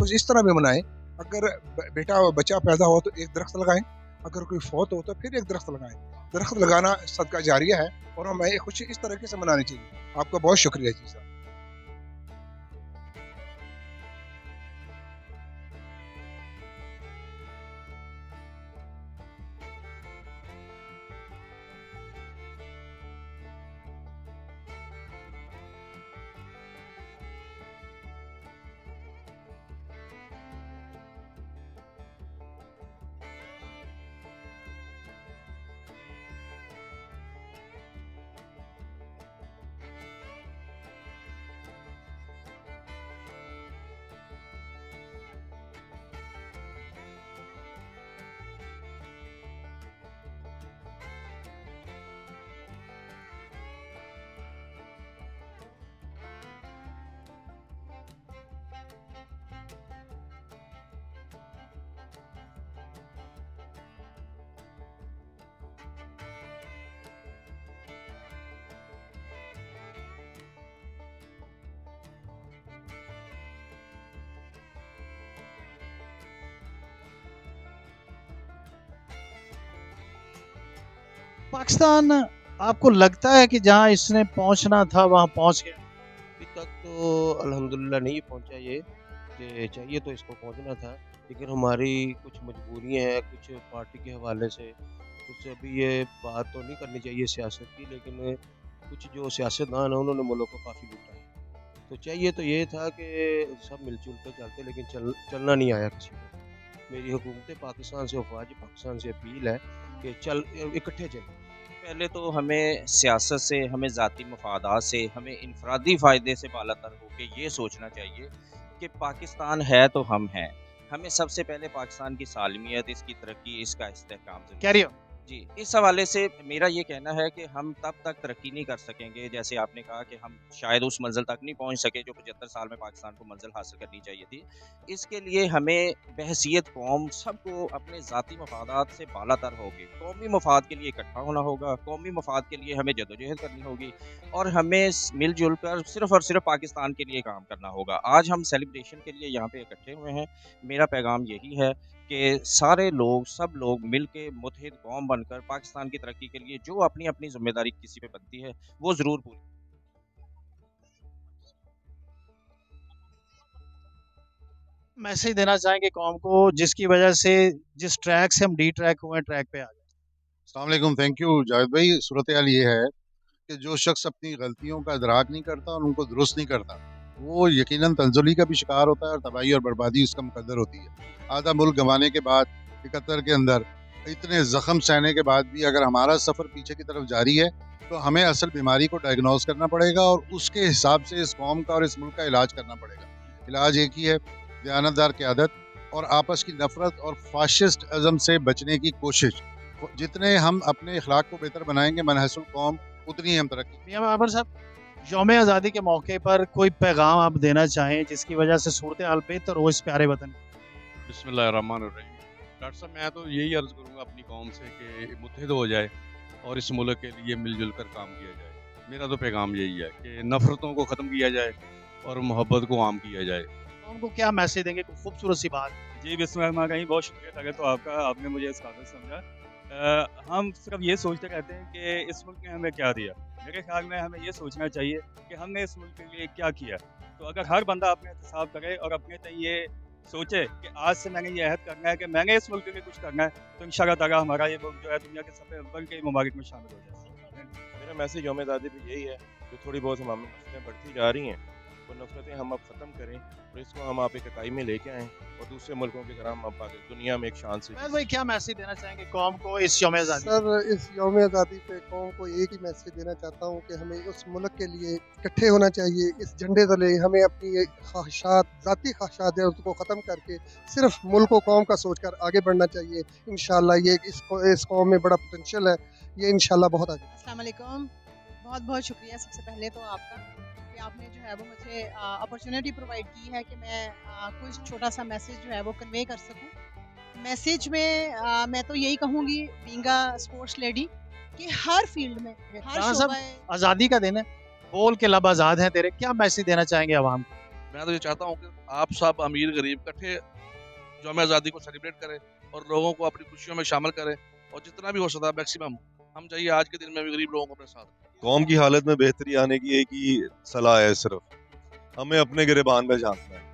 उस इस तरह भी मनाएं, अगर बेटा बच्चा पैदा हो तो एक दरख्त लगाएं, अगर कोई फौत हो तो फिर एक दरख्त लगाएं। दरख्त लगाना सदका जारिया है और हमें खुशी इस तरीके से मनानी चाहिए। आपका बहुत शुक्रिया जी साहब। पाकिस्तान आपको लगता है कि जहाँ इसने पहुँचना था वहाँ पहुँच गया? अभी तक तो अल्हम्दुलिल्लाह नहीं पहुँचा ये, कि चाहिए तो इसको पहुँचना था, लेकिन हमारी कुछ मजबूरियाँ हैं, कुछ पार्टी के हवाले से, कुछ अभी ये बात तो नहीं करनी चाहिए सियासत की, लेकिन कुछ जो सियासतदान हैं उन्होंने मुल्क को काफ़ी लूटा है। तो चाहिए तो ये था कि सब मिल-जुल कर चलते, लेकिन चलना नहीं आया किसी को। मेरी हुकूमत पाकिस्तान से, अफ़वाज पाकिस्तान से अपील है कि इकट्ठे चलें। पहले तो हमें सियासत से, हमें ज़ाती मफादात से, हमें इनफरादी फ़ायदे से बालातर होके ये सोचना चाहिए कि पाकिस्तान है तो हम हैं। हमें सबसे पहले पाकिस्तान की सालमियत, इसकी तरक्की, इसका इस्तेहकाम ज़रूरी कैरी ऑन। जी, इस हवाले से मेरा ये कहना है कि हम तब तक तरक्की नहीं कर सकेंगे, जैसे आपने कहा कि हम शायद उस मंज़िल तक नहीं पहुँच सके जो 75 साल में पाकिस्तान को मंज़िल हासिल करनी चाहिए थी। इसके लिए हमें बहैसियत कौम सबको अपने ज़ाती मफादात से बालातर होके कौमी मफाद के लिए इकट्ठा होना होगा, कौमी मफाद के लिए हमें जदोजहद करनी होगी और हमें मिल-जुल कर सिर्फ़ और सिर्फ़ पाकिस्तान के लिए काम करना होगा। आज हम सेलिब्रेशन के लिए यहाँ पे इकट्ठे हुए हैं। मेरा पैगाम यही है कि सारे लोग, सब लोग मिल के मुत्तहिद कौम बनकर पाकिस्तान की तरक्की के लिए जो अपनी-अपनी ज़िम्मेदारी किसी पे बनती है, वो ज़रूर पूरी मैसेज देना चाहेंगे कौम को जिसकी वजह से जिस ट्रैक से हम डी ट्रैक हुए ट्रैक पे आ गए? अस्सलाम वालेकुम, थैंक यू जावेद भाई। सूरत हाल ये है कि जो शख्स अपनी गलतियों का इदराक नहीं करता और उनको दुरुस्त नहीं करता, वो यकीनन तंज़ुली का भी शिकार होता है और तबाही और बर्बादी उसका मुकद्दर होती है। आधा मुल्क गंवाने के बाद 71 के अंदर इतने ज़ख्म सहने के बाद भी अगर हमारा सफ़र पीछे की तरफ जारी है तो हमें असल बीमारी को डायग्नोज करना पड़ेगा और उसके हिसाब से इस कौम का और इस मुल्क का इलाज करना पड़ेगा। इलाज एक ही है, दयानतदार क़यादत और आपस की नफ़रत और फाशिस्ट अज़म से बचने की कोशिश। जितने हम अपने इखलाक को बेहतर बनाएंगे मनहसूल कौम, उतनी ही हम तरक्की। मियां बाबर साहब, यौम आज़ादी के मौके पर कोई पैगाम आप देना चाहें जिसकी वजह से सूरत हाल बेहतर हो इस प्यारे वतन? बिस्मिल्लाहिर्रहमानिर्रहीम। डॉक्टर साहब, मैं तो यही अर्ज़ करूँगा अपनी कौम से कि मुत्तहिद हो जाए और इस मुल्क के लिए मिलजुल कर काम किया जाए। मेरा तो पैगाम यही है कि नफ़रतों को ख़त्म किया जाए और मोहब्बत को आम किया जाए। कौम को क्या मैसेज देंगे? कोई खूबसूरत सी बात। जी, बिस्मिल्लाहिर्रहमानिर्रहीम। बहुत शुक्रिया ताकि तो आपका, आपने मुझे इस काबिल समझा। हम सिर्फ ये सोचते रहते हैं कि इस मुल्क ने हमें क्या दिया। मेरे ख्याल में हमें ये सोचना चाहिए कि हमने इस मुल्क के लिए क्या किया। तो अगर हर बंदा अपने एहतसाब करे और अपने तय ये सोचे कि आज से मैंने ये अहद करना है कि मैंने इस मुल्क के लिए कुछ करना है, तो इंशाअल्लाह ताला हमारा ये मुल्क जो है दुनिया के सबसे अव्वल के ममालिक में शामिल हो जाए। मेरा मैसेज यौम आज़ादी पे यही है, जो थोड़ी बहुत हमारी नफ़रतें बढ़ती जा रही हैं, वो नफ़रतें हम अब ख़त्म करें और इसको हम आप एक इकाई में लेके आएँ और दूसरे मुल्कों की तरह हम दुनिया में एक शान से मैं भाई क्या मैसेज देना चाहेंगे कौम को इस यौम आज़ादी? सर, इस यौम आज़ादी पे कौम को एक ही मैसेज देना चाहता हूँ कि हमें उस मुल्क के लिए इकट्ठे होना चाहिए। इस झंडे तले हमें अपनी ख्वाहिशात, ज़ाती ख्वाहिशात है उसको ख़त्म करके सिर्फ मुल्क व कौम का सोचकर आगे बढ़ना चाहिए। इंशाअल्लाह ये इस कौम में बड़ा पोटेंशियल है, ये इंशाअल्लाह बहुत आगे। अस्सलाम वालेकुम। बहुत बहुत शुक्रिया सबसे पहले तो आपका कि आपने जो है वो मुझे अपॉर्चुनिटी प्रोवाइड की है कि मैं कुछ छोटा सा मैसेज जो है वो कन्वे कर सकूं। मैसेज में मैं तो यही कहूँगी बीइंग अ स्पोर्ट्स लेडी कि हर फील्ड में, हर हाँ, सब शोबा आज़ादी का दिन है, बोल के लब आज़ाद हैं तेरे, क्या मैसेज देना चाहेंगे आवाम को? मैं तो ये चाहता हूँ कि आप सब अमीर गरीब इकट्ठे यौम आज़ादी को सेलिब्रेट करें और लोगों को अपनी खुशियों में शामिल करें, और जितना भी हो सकता है मैक्सिमम हम चाहिए आज के दिन में भी गरीब लोगों को अपने साथ। कौम की हालत में बेहतरी आने की एक ही सलाह है, सिर्फ हमें अपने गिरेबान में झांकना है।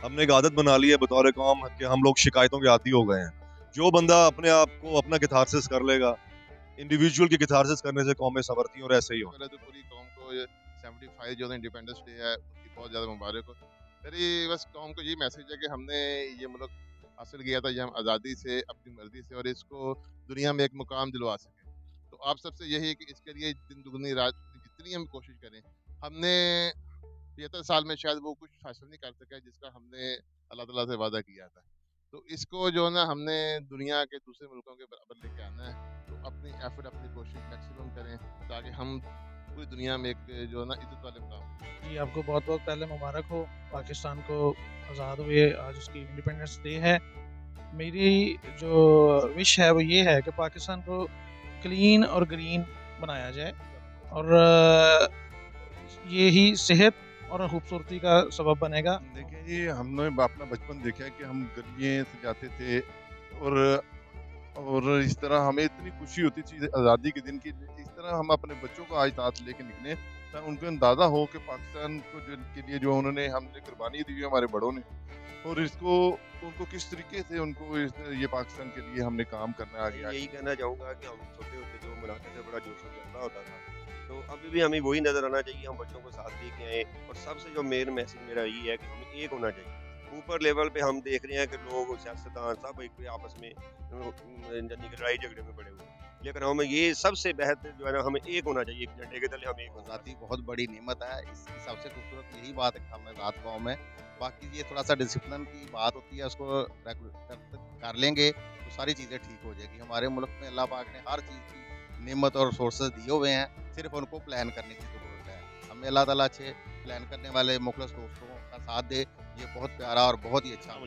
हमने एक आदत बना ली है बतौर कौम कि हम लोग शिकायतों के आदी हो गए हैं। जो बंदा अपने आप को अपना कैथारसिस कर लेगा, इंडिविजुअल की कैथारसिस करने से कौमें संवरती और ऐसे ही हो। पहले तो पूरी कौम को ये 75 जो इंडिपेंडेंस डे है उसकी बहुत ज़्यादा मुबारक हो। मेरी बस कौम को यही मैसेज है कि हमने ये मुल्क हासिल किया था, ये हम आज़ादी से अपनी मर्जी से, और इसको दुनिया में एक मुकाम दिलवा सकें। तो आप सबसे यही है कि इसके लिए दिन दुगनी रात जितनी हम कोशिश करें। हमने 75 साल में शायद वो कुछ हासिल नहीं कर सका जिसका हमने अल्लाह ताला से वादा किया था। तो इसको जो है ना हमने दुनिया के दूसरे मुल्कों के बराबर लेके आना है। तो अपनी एफर्ट अपनी कोशिश मैक्सिमम करें ताकि हम पूरी दुनिया में एक जो है ना इज्जत वाले मुकाम। जी, आपको बहुत बहुत पहले मुबारक हो, पाकिस्तान को आज़ाद हुए, आज उसकी इंडिपेंडेंस डे है। मेरी जो विश है वो ये है कि पाकिस्तान को क्लीन और ग्रीन बनाया जाए, और यही सेहत और खूबसूरती का सबब बनेगा। देखिए जी, हमने अपना बचपन देखा है कि हम गलियों से जाते थे, और इस तरह हमें इतनी खुशी होती थी आज़ादी के दिन की। इस तरह हम अपने बच्चों को आज साथ लेके निकले ताकि उनको अंदाज़ा हो कि पाकिस्तान को जो के लिए जो उन्होंने हमने कुर्बानी दी है हमारे बड़ों ने, और इसको उनको किस तरीके से उनको ये पाकिस्तान के लिए हमने काम करना है आगे। यही कहना चाहूँगा कि हम छोटे होते जो मनाते थे बड़ा जोश और जज्बा होता था, तो अभी भी हमें वही नज़र आना चाहिए। हम बच्चों को साथ लेके आए, और सबसे जो मेन मैसेज मेरा ये है कि हमें एक होना चाहिए। ऊपर लेवल पे हम देख रहे हैं कि लोग सियासतदान सब एक आपस में यानी कि लड़ाई झगड़े में पड़े हुए हैं, लेकिन हमें ये सबसे बेहतर जो है ना हमें एक होना चाहिए। एक झंडे के तले हम एक आज़ादी बहुत बड़ी नेमत है। इसकी सबसे खूबसूरत यही बात है कि हम आज़ाद कौम है। बाकी ये थोड़ा सा डिसिप्लिन की बात होती है, उसको कर लेंगे तो सारी चीज़ें ठीक हो जाएगी। हमारे मुल्क में अल्लाह पाक ने हर चीज़ की नेमत और सोर्सेज दिए हुए हैं, सिर्फ उनको प्लान करने की ज़रूरत है। हमें अल्लाह ताला अच्छे प्लान करने वाले मुखलस दोस्तों का साथ दे, ये बहुत प्यारा और बहुत ही अच्छा।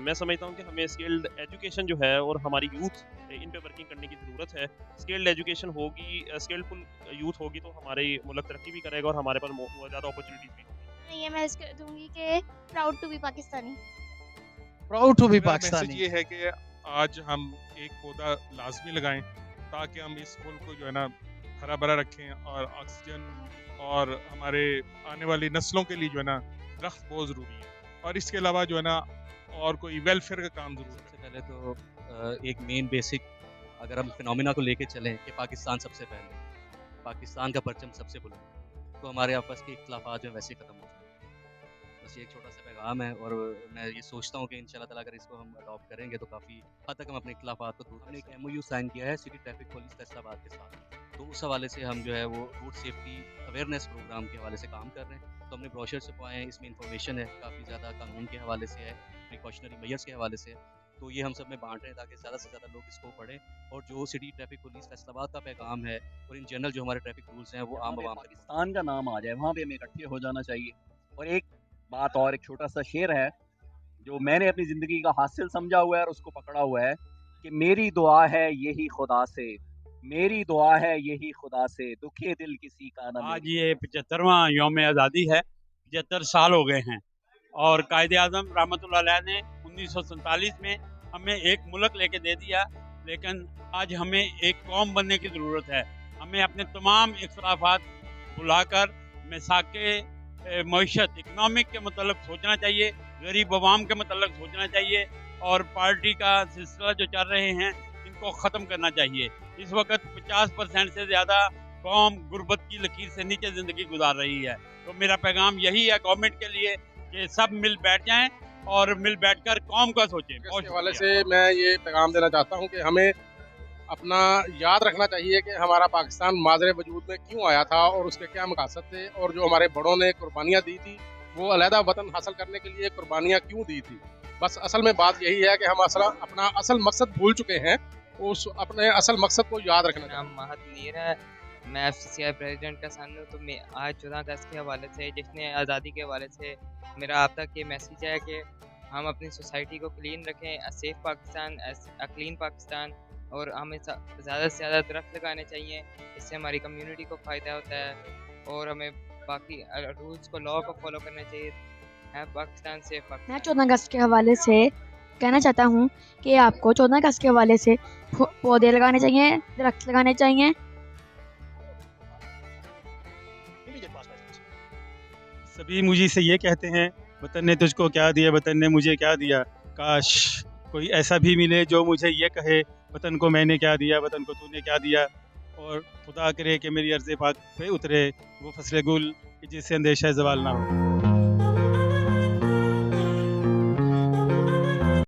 मैं समझता हूँ कि हमें स्किल्ड एजुकेशन जो है और हमारी यूथ इन पे वर्किंग करने की ज़रूरत है। स्किल्ड एजुकेशन होगी, स्किल्डफुल यूथ होगी तो हमारी मुल्क तरक्की भी करेगा और हमारे पास ज़्यादा अपॉर्चुनिटीज़ भी। ये मैसेज दूंगी कि proud to be Pakistani. Proud to be मेरा पाकिस्तानी। मैसेज ये है कि आज हम एक पौधा लाजमी लगाएं ताकि हम इस मुल्क को जो है ना हरा भरा रखें, और ऑक्सीजन और हमारे आने वाली नस्लों के लिए जो है ना दरख्त बहुत ज़रूरी है, और इसके अलावा जो है ना और कोई वेलफेयर का काम ज़रूर है। सबसे पहले तो एक मेन बेसिक अगर हम फिनोमिना को लेके चलें कि पाकिस्तान सबसे पहले, पाकिस्तान का परचम सबसे बुलंद, तो हमारे आपस के इख्तिलाफात जो है वैसे ख़त्म हो जाएंगे। बस ये एक छोटा सा पैगाम है, और मैं ये सोचता हूँ कि इंशाल्लाह ताला अगर इसको हम अडॉप्ट करेंगे तो काफ़ी हद तक हम अपने इख्तिलाफात को दूर। हमने एक MOU साइन किया है सिटी ट्रैफिक पुलिस फैसलाबाद के साथ, तो उस हवाले से हम जो है वो रोड सेफ्टी अवेयरनेस प्रोग्राम के हवाले से काम कर रहे हैं। तो हमने ब्रोशर छपवाए हैं, इसमें इंफॉर्मेशन है काफ़ी ज़्यादा, कानून के हवाले से है, प्रिकॉशनरी मेजर्स के हवाले से, तो ये हम सब में बांट रहे हैं ताकि ज़्यादा से ज़्यादा लोग इसको पढ़ें। और जो सिटी ट्रैफिक पुलिस फैसलाबाद का पैगाम है और इन जनरल जो हमारे ट्रैफिक रूल्स हैं वो आम आवाम पाकिस्तान का नाम आ जाए, वहाँ पे हमें इकट्ठे हो जाना चाहिए। और एक बात और, एक छोटा सा शेर है जो मैंने अपनी ज़िंदगी का हासिल समझा हुआ है और उसको पकड़ा हुआ है कि मेरी दुआ है यही खुदा से, मेरी दुआ है यही खुदा से, दुखे दिल किसी का ना। आज ये 75वां यौम आज़ादी है, 75 साल हो गए हैं, और कायदे आज़म रहमतुल्लाह अलैह ने 1947 में हमें एक मुल्क लेके दे दिया, लेकिन आज हमें एक कौम बनने की ज़रूरत है। हमें अपने तमाम इख्तिलाफात भुलाकर मिसाके मईशत इकनॉमिक के मतलब सोचना चाहिए, गरीब अवाम के मतलब सोचना चाहिए, और पार्टी का सिलसिला जो चल रहे हैं इनको ख़त्म करना चाहिए। इस वक्त 50% से ज़्यादा कौम गुर्बत की लकीर से नीचे ज़िंदगी गुजार रही है। तो मेरा पैगाम यही है गवर्नमेंट के लिए कि सब मिल बैठ जाएं और मिल बैठकर कौम का सोचें। इस हवाले से मैं ये पैगाम देना चाहता हूँ कि हमें अपना याद रखना चाहिए कि हमारा पाकिस्तान माज़रे वजूद में क्यों आया था और उसके क्या मकासद थे, और जो हमारे बड़ों ने कुर्बानियाँ दी थी वो अलहदा वतन हासिल करने के लिए कुर्बानियाँ क्यों दी थी। बस असल में बात यही है कि हम अपना असल मकसद भूल चुके हैं, उस अपने असल मकसद को याद रखना चाहिए। नाम महत मीर है, मैं FCCI प्रेसिडेंट का सन हूँ। तो मैं आज 14 अगस्त के हवाले से, जश्न आज़ादी के हवाले से मेरा आप तक ये मैसेज है कि हम अपनी सोसाइटी को क्लीन रखें, a safe Pakistan, a clean Pakistan, और हमें ज़्यादा से ज़्यादा दरख्त लगाने चाहिए। इससे हमारी कम्युनिटी को फ़ायदा होता है और हमें बाकी रूल्स को, लॉ को फॉलो करना चाहिए। है पाकिस्तान सेफ मैं पाकिस्तान। 14 अगस्त के हवाले से कहना चाहता हूँ कि आपको 14 अगस्त के हवाले से पौधे लगाने चाहिए, दरख्त लगाने चाहिए। सभी मुझे से ये कहते हैं, वतन ने तुझको क्या दिया, वतन ने मुझे क्या दिया। काश कोई ऐसा भी मिले जो मुझे ये कहे, वतन को मैंने क्या दिया, वतन को तूने क्या दिया। और खुदा करे कि मेरी अर्ज़ पाक पे उतरे वो फसले गुल कि जिससे अंदेशा ज़वाल ना हो।